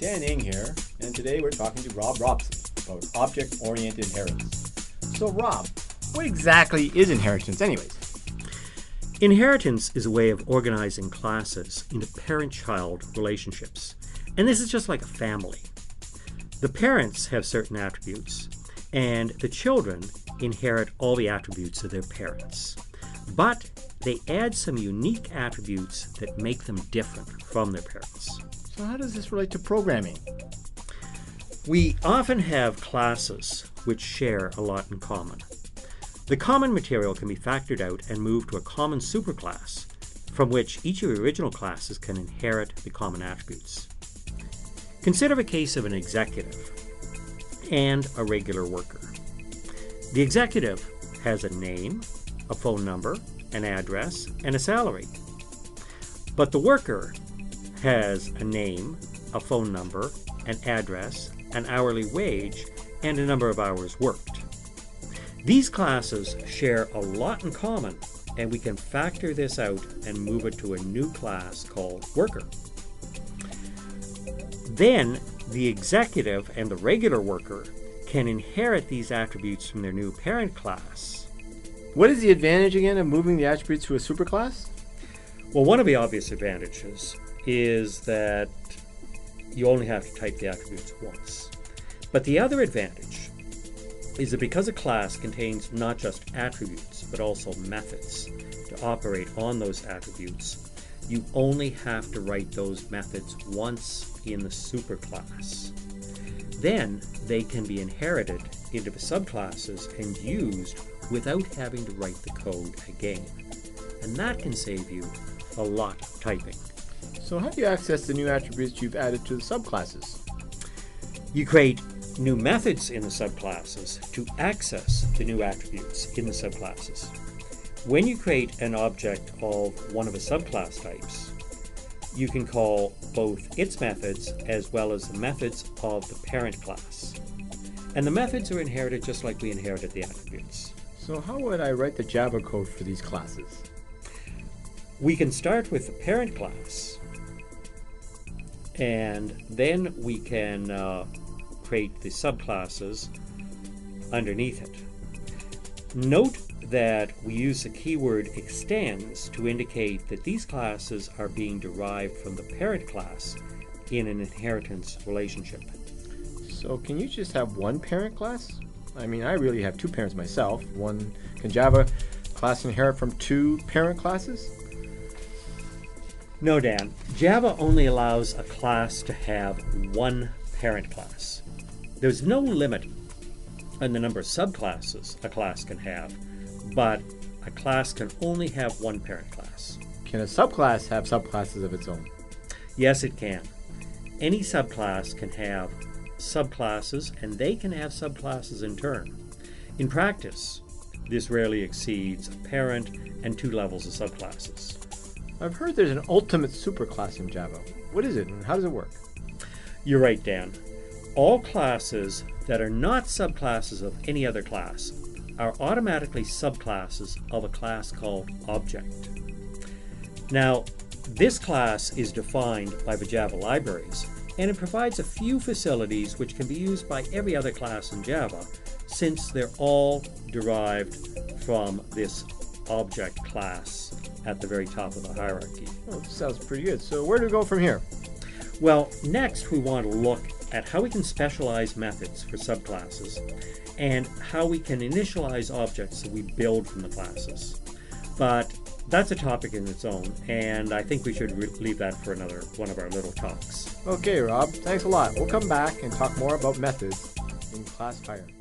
Dan Ing here, and today we're talking to Rob Robson about object-oriented inheritance. So Rob, what exactly is inheritance anyways? Inheritance is a way of organizing classes into parent-child relationships. And this is just like a family. The parents have certain attributes, and the children inherit all the attributes of their parents. But they add some unique attributes that make them different from their parents. So how does this relate to programming? We often have classes which share a lot in common. The common material can be factored out and moved to a common superclass from which each of the original classes can inherit the common attributes. Consider the case of an executive and a regular worker. The executive has a name, a phone number, an address, and a salary. But the worker has a name, a phone number, an address, an hourly wage, and a number of hours worked. These classes share a lot in common, and we can factor this out and move it to a new class called worker. Then the executive and the regular worker can inherit these attributes from their new parent class. What is the advantage again of moving the attributes to a superclass? Well, one of the obvious advantages is that you only have to type the attributes once. But the other advantage is that because a class contains not just attributes, but also methods to operate on those attributes, you only have to write those methods once in the superclass. Then they can be inherited into the subclasses and used without having to write the code again. And that can save you a lot of typing. So how do you access the new attributes you've added to the subclasses? You create new methods in the subclasses to access the new attributes in the subclasses. When you create an object of one of the subclass types, you can call both its methods as well as the methods of the parent class. And the methods are inherited just like we inherited the attributes. So how would I write the Java code for these classes? We can start with the parent class, and then we can create the subclasses underneath it. Note that we use the keyword extends to indicate that these classes are being derived from the parent class in an inheritance relationship. So can you just have one parent class? I mean, I really have two parents myself. Can Java class inherit from two parent classes? No, Dan. Java only allows a class to have one parent class. There's no limit on the number of subclasses a class can have, but a class can only have one parent class. Can a subclass have subclasses of its own? Yes, it can. Any subclass can have subclasses, and they can have subclasses in turn. In practice, this rarely exceeds a parent and two levels of subclasses. I've heard there's an ultimate superclass in Java. What is it and how does it work? You're right, Dan. All classes that are not subclasses of any other class are automatically subclasses of a class called object. Now, this class is defined by the Java libraries, and it provides a few facilities which can be used by every other class in Java, since they're all derived from this object class at the very top of the hierarchy. Oh, this sounds pretty good. So where do we go from here? Well, next we want to look at how we can specialize methods for subclasses and how we can initialize objects that we build from the classes. But that's a topic in its own, and I think we should leave that for another one of our little talks. Okay, Rob, thanks a lot. We'll come back and talk more about methods in class hierarchy.